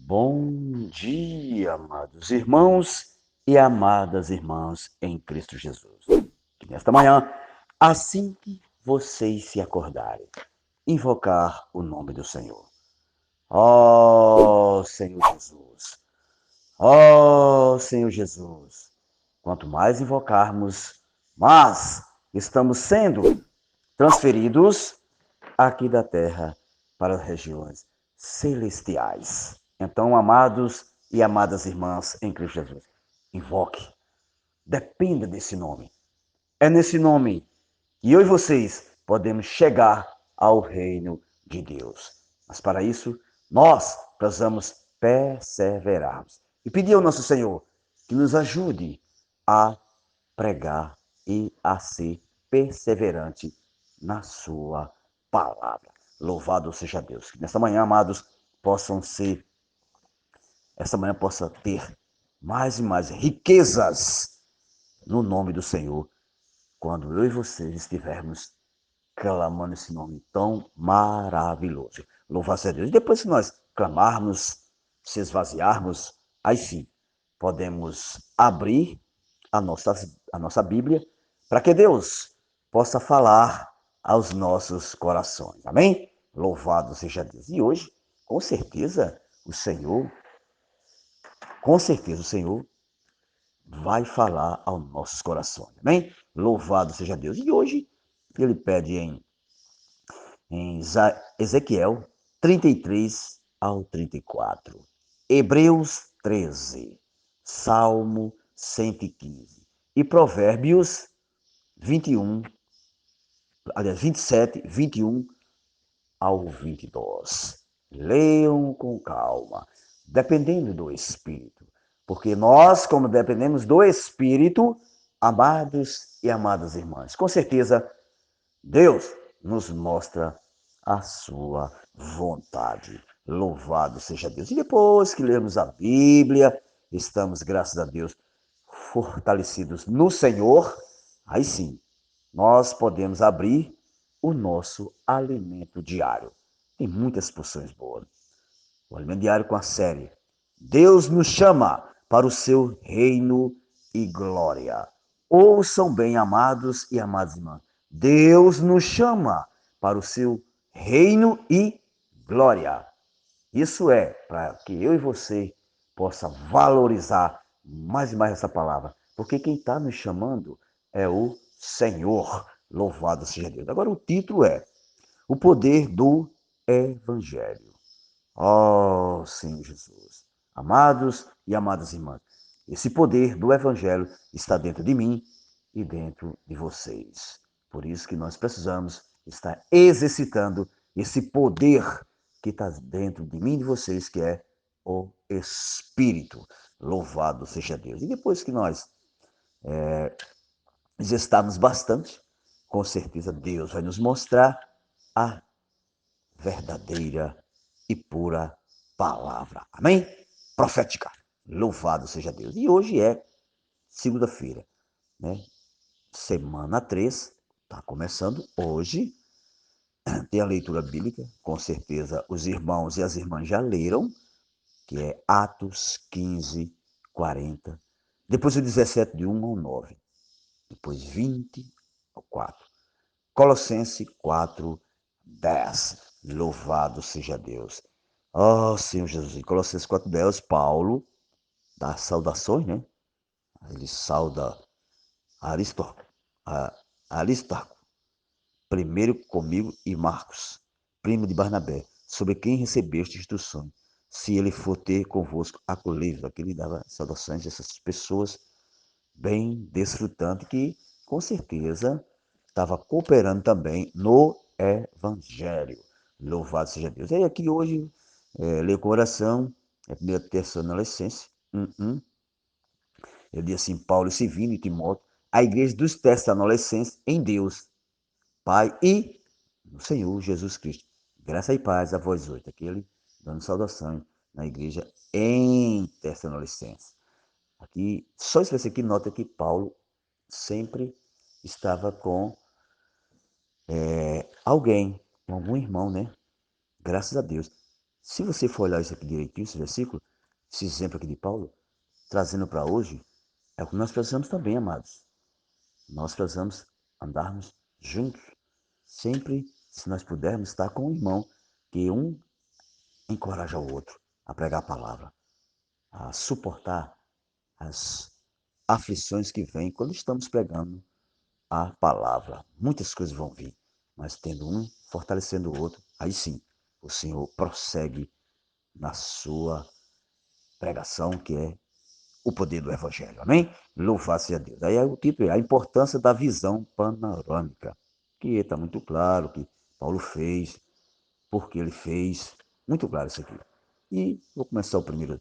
Bom dia, amados irmãos e amadas irmãs em Cristo Jesus. Que nesta manhã, assim que vocês se acordarem, invocar o nome do Senhor. Ó Senhor Jesus, ó Senhor Jesus, quanto mais invocarmos, mais estamos sendo transferidos aqui da terra para as regiões celestiais. Então, amados e amadas irmãs em Cristo Jesus, invoque, dependa desse nome. É nesse nome que eu e vocês podemos chegar ao reino de Deus. Mas para isso, nós precisamos perseverarmos e pedir ao nosso Senhor que nos ajude a pregar e a ser perseverante na sua palavra. Louvado seja Deus. Que nessa manhã, amados, essa manhã possa ter mais e mais riquezas no nome do Senhor, quando eu e vocês estivermos clamando esse nome tão maravilhoso. Louvado seja Deus. E depois que nós clamarmos, se esvaziarmos, aí sim, podemos abrir a nossa Bíblia para que Deus possa falar aos nossos corações. Amém? Louvado seja Deus. E hoje, com certeza, o Senhor, com certeza o Senhor vai falar aos nossos corações. Amém? Louvado seja Deus. E hoje ele pede em Ezequiel 33 ao 34, Hebreus 13, Salmo 115 e Provérbios 21, aliás, 27, 21 ao 22. Leiam com calma, dependendo do Espírito, porque nós, como dependemos do Espírito, amados e amadas irmãs, com certeza Deus nos mostra a sua vontade. Louvado seja Deus. E depois que lermos a Bíblia, estamos, graças a Deus, fortalecidos no Senhor, aí sim, nós podemos abrir o nosso alimento diário. Tem muitas porções boas. O alimento diário com a série Deus nos chama para o seu reino e glória. Ouçam bem, amados e amadas irmãs. Deus nos chama para o seu reino e glória. Isso é para que eu e você possa valorizar mais e mais essa palavra. Porque quem está nos chamando é o Senhor. Louvado seja Deus. Agora o título é O Poder do Evangelho. Ó Senhor Jesus. Amados e amadas irmãs, esse poder do Evangelho está dentro de mim e dentro de vocês. Por isso que nós precisamos estar exercitando esse poder que está dentro de mim e de vocês, que é o Espírito. Louvado seja Deus. E depois que nós exercitarmos bastante, com certeza Deus vai nos mostrar a verdadeira e pura palavra. Amém? Profética. Louvado seja Deus. E hoje é segunda-feira, né? Semana 3, está começando hoje. Tem a leitura bíblica, com certeza os irmãos e as irmãs já leram, que é Atos 15, 40. Depois o 17, de 1 ao 9. Depois 20 ao 4. Colossenses 4, 10. Louvado seja Deus. Ó Senhor Jesus. Em Colossenses 4, 10, Paulo dá saudações, né? Ele sauda Aristarco, Aristarco, primeiro comigo, e Marcos, primo de Barnabé, sobre quem recebeste instruções. Se ele for ter convosco, acolhei-vos. Aqui ele dava saudações a essas pessoas bem desfrutantes que, com certeza, estava cooperando também no Evangelho. Louvado seja Deus. E aqui hoje, leio com oração, é a primeira Tessalonicenses 1:1. Ele diz assim, Paulo, Silvino e Timóteo, a igreja dos Tessalonicenses em Deus, Pai e no Senhor Jesus Cristo. Graça e paz a vós oito. Aquele dando saudação na igreja em Tessalonicenses. Aqui, só se você aqui nota que Paulo sempre estava com alguém, com algum irmão, né? Graças a Deus. Se você for olhar isso aqui direitinho, esse versículo, esse exemplo aqui de Paulo, trazendo para hoje, é o que nós precisamos também, amados. Nós precisamos andarmos juntos, sempre, se nós pudermos, estar com o irmão, que um encoraja o outro a pregar a palavra, a suportar as aflições que vêm quando estamos pregando a palavra. Muitas coisas vão vir, mas tendo um fortalecendo o outro, aí sim, o Senhor prossegue na sua pregação, que é o poder do Evangelho. Amém? Louvado seja Deus. Aí o título é a importância da visão panorâmica, que está muito claro que Paulo fez, porque ele fez, muito claro isso aqui. E vou começar o primeiro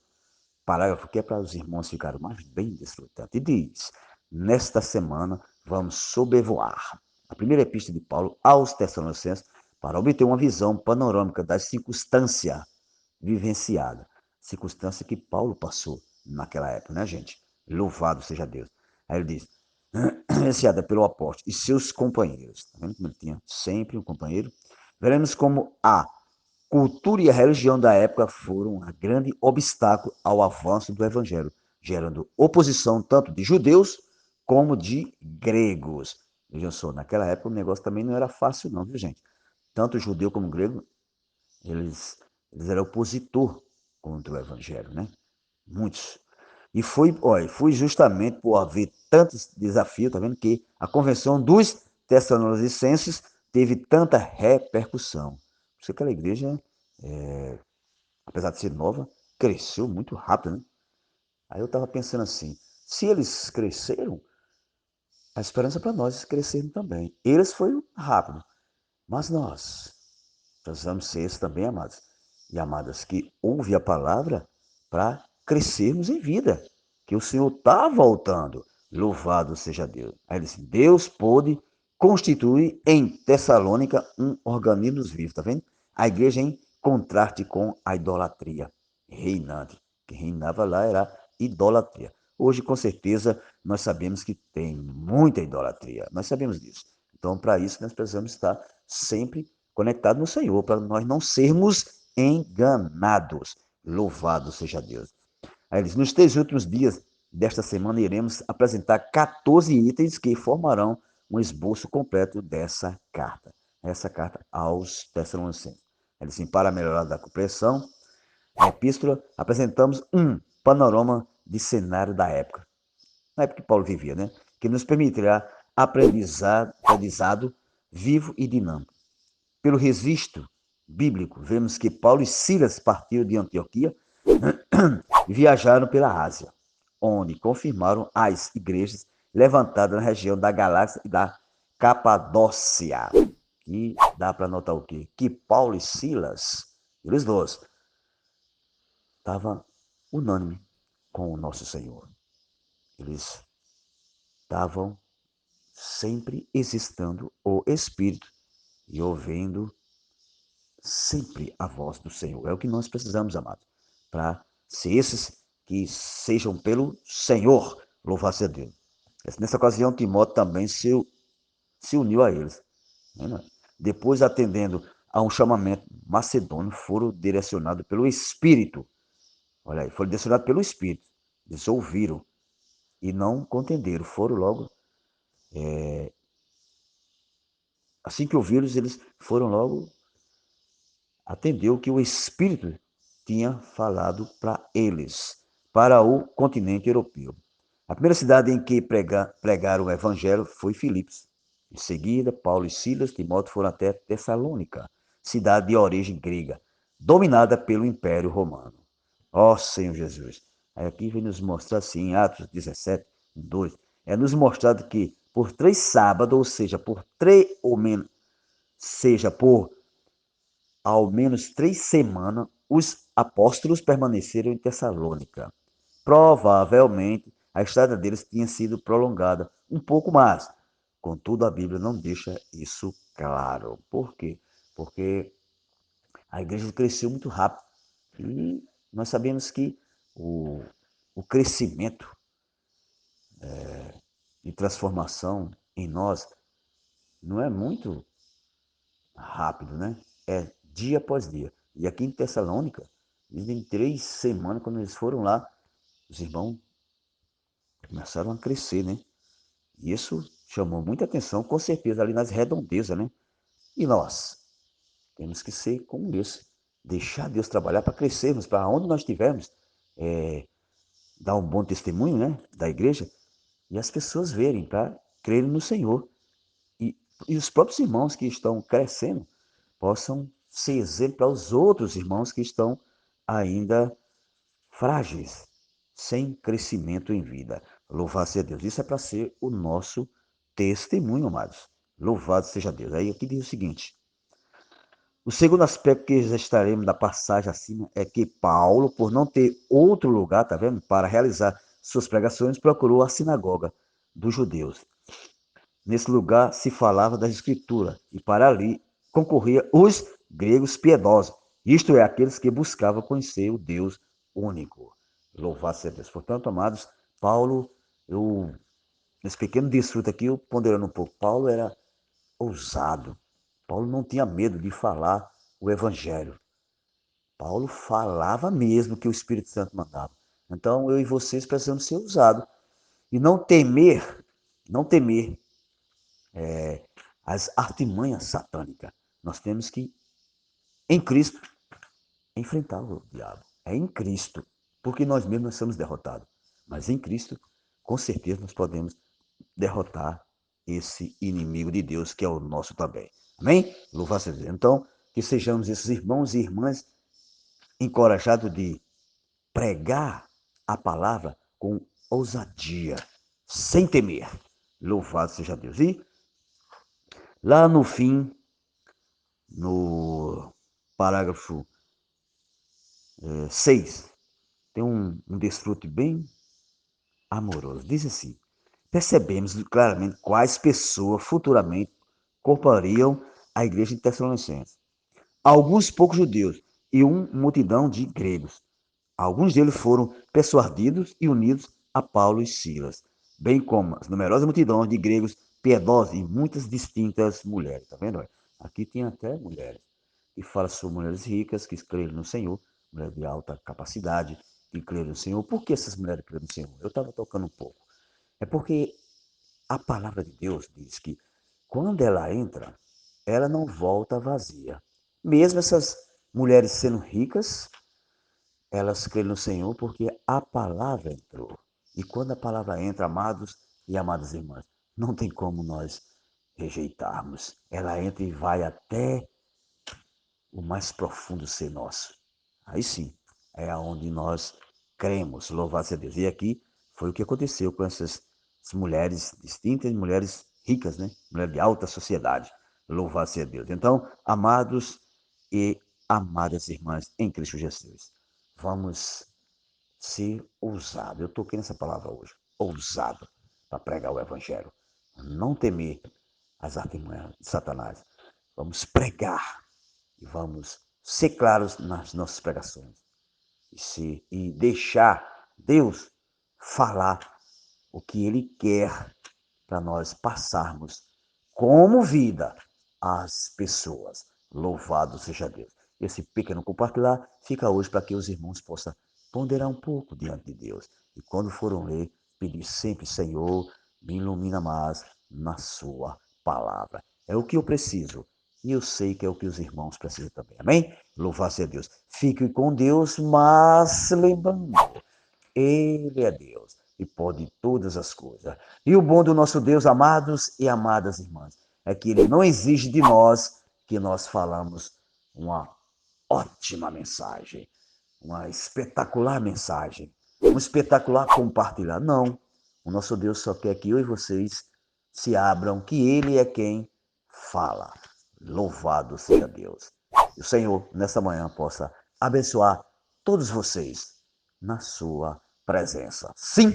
parágrafo, que é para os irmãos ficarem mais bem desfrutantes. E diz: nesta semana vamos sobrevoar a primeira epístola de Paulo aos Tessalonicenses para obter uma visão panorâmica das circunstâncias vivenciadas. Circunstância que Paulo passou naquela época, né, gente? Louvado seja Deus. Aí ele diz: vivenciada pelo apóstolo e seus companheiros. Tá vendo como ele tinha sempre um companheiro? Veremos como a cultura e a religião da época foram um grande obstáculo ao avanço do evangelho, gerando oposição tanto de judeus como de gregos. Vejam só, naquela época o negócio também não era fácil não, viu gente? Tanto judeu como grego, eles eram opositor contra o evangelho, né? Muitos. E foi justamente por haver tantos desafios, tá vendo, que a convenção dos Tessalonicenses teve tanta repercussão. Por isso que aquela igreja, apesar de ser nova, cresceu muito rápido, né? Aí eu estava pensando assim, se eles cresceram, a esperança para nós crescermos também. Eles foi rápido, mas nós precisamos ser esses também, amados e amadas, que ouve a palavra para crescermos em vida, que o Senhor está voltando. Louvado seja Deus. Aí ele disse, Deus pôde constituir em Tessalônica um organismo vivo, tá vendo? A igreja em contraste com a idolatria reinante. O que reinava lá era idolatria. Hoje, com certeza, nós sabemos que tem muita idolatria. Nós sabemos disso. Então, para isso, nós precisamos estar sempre conectados no Senhor, para nós não sermos enganados. Louvado seja Deus. Aí ele diz, nos 3 últimos dias desta semana iremos apresentar 14 itens que formarão um esboço completo dessa carta. Essa carta aos Tessalonicenses. Ele diz assim, para melhorar a compreensão, na epístola apresentamos um panorama de cenário da época. Na época que Paulo vivia, né? Que nos permitirá aprendizado vivo e dinâmico. Pelo registro bíblico, vemos que Paulo e Silas partiram de Antioquia e viajaram pela Ásia, onde confirmaram as igrejas levantadas na região da Galáxia e da Capadócia. E dá para notar o quê? Que Paulo e Silas, eles dois, estavam unânimes com o nosso Senhor. Eles estavam sempre existindo o Espírito e ouvindo sempre a voz do Senhor. É o que nós precisamos, amados, para ser esses que sejam pelo Senhor. Louvado seja Deus. Nessa ocasião, Timóteo também se uniu a eles. Né? Depois, atendendo a um chamamento macedônio, foram direcionados pelo Espírito. Olha aí, foram direcionados pelo Espírito. Eles ouviram e não contenderam. Foram logo, assim que ouviram, eles foram logo atendeu o que o Espírito tinha falado para eles, para o continente europeu. A primeira cidade em que pregaram o evangelho foi Filipos. Em seguida, Paulo e Silas, Timóteo foram até Tessalônica, cidade de origem grega, dominada pelo Império Romano. Ó Senhor Jesus! Aí aqui vem nos mostrar assim, em Atos 17, 2, é nos mostrado que por 3 sábados, ou seja, por 3 ou menos, seja por ao menos 3 semanas, os apóstolos permaneceram em Tessalônica. Provavelmente, a estada deles tinha sido prolongada um pouco mais. Contudo, a Bíblia não deixa isso claro. Por quê? Porque a igreja cresceu muito rápido. E nós sabemos que o crescimento e transformação em nós não é muito rápido, né? É dia após dia. E aqui em Tessalônica, em 3 semanas, quando eles foram lá, os irmãos começaram a crescer, né? E isso chamou muita atenção, com certeza, ali nas redondezas, né? E nós temos que ser como esse, deixar Deus trabalhar para crescermos, para onde nós estivermos, dar um bom testemunho, né, da igreja, e as pessoas verem, para crerem no Senhor. E, e os próprios irmãos que estão crescendo possam ser exemplo para os outros irmãos que estão ainda frágeis, sem crescimento em vida. Louvado seja Deus. Isso é para ser o nosso testemunho, amados. Louvado seja Deus. Aí aqui diz o seguinte: o segundo aspecto que já estaremos da passagem acima é que Paulo, por não ter outro lugar, tá vendo, para realizar suas pregações, procurou a sinagoga dos judeus. Nesse lugar se falava das escrituras e para ali concorria os gregos piedosos, isto é, aqueles que buscavam conhecer o Deus único. Louvado seja Deus. Portanto, amados, Paulo, nesse pequeno desfruto aqui, eu ponderando um pouco, Paulo era ousado. Paulo não tinha medo de falar o evangelho. Paulo falava mesmo que o Espírito Santo mandava. Então, eu e vocês precisamos ser ousados e não temer as artimanhas satânicas. Nós temos que, em Cristo, enfrentar o diabo. É em Cristo, porque nós mesmos nós somos derrotados. Mas em Cristo, com certeza, nós podemos derrotar esse inimigo de Deus, que é o nosso também. Amém? Louvado seja Deus. Então, que sejamos esses irmãos e irmãs encorajados de pregar a palavra com ousadia, sem temer. Louvado seja Deus. E lá no fim, no parágrafo 6, tem um desfrute bem amoroso. Diz assim: percebemos claramente quais pessoas futuramente compariam a igreja de Tessalonicenses. Alguns poucos judeus e uma multidão de gregos. Alguns deles foram persuadidos e unidos a Paulo e Silas, bem como as numerosas multidões de gregos piedosos e muitas distintas mulheres. Tá vendo? Aqui tem até mulheres. E fala sobre mulheres ricas que creram no Senhor, mulheres de alta capacidade que creram no Senhor. Por que essas mulheres creram no Senhor? Eu estava tocando um pouco. É porque a palavra de Deus diz que quando ela entra, ela não volta vazia. Mesmo essas mulheres sendo ricas, elas creem no Senhor porque a palavra entrou. E quando a palavra entra, amados e amadas irmãs, não tem como nós rejeitarmos. Ela entra e vai até o mais profundo ser nosso. Aí sim, é aonde nós cremos, louvado seja Deus. E aqui foi o que aconteceu com essas mulheres distintas, mulheres ricas, né? Mulheres de alta sociedade, louvado seja Deus. Então, amados e amadas irmãs em Cristo Jesus, vamos ser ousados. Eu toquei nessa palavra hoje, ousado, para pregar o evangelho. Não temer as artimanhas de Satanás. Vamos pregar e vamos ser claros nas nossas pregações e deixar Deus falar o que Ele quer para nós passarmos como vida às pessoas. Louvado seja Deus. Esse pequeno compartilhar fica hoje para que os irmãos possam ponderar um pouco diante de Deus. E quando foram ler, pedir sempre, Senhor, me ilumina mais na sua palavra. É o que eu preciso. E eu sei que é o que os irmãos precisam também. Amém? Louvado seja Deus. Fique com Deus, mas lembrando, Ele é Deus e pode todas as coisas. E o bom do nosso Deus, amados e amadas irmãs, é que Ele não exige de nós que nós falamos uma ótima mensagem, uma espetacular mensagem, um espetacular compartilhar. Não. O nosso Deus só quer que eu e vocês se abram, que Ele é quem fala. Louvado seja Deus. E o Senhor, nessa manhã, possa abençoar todos vocês na sua presença. Sim,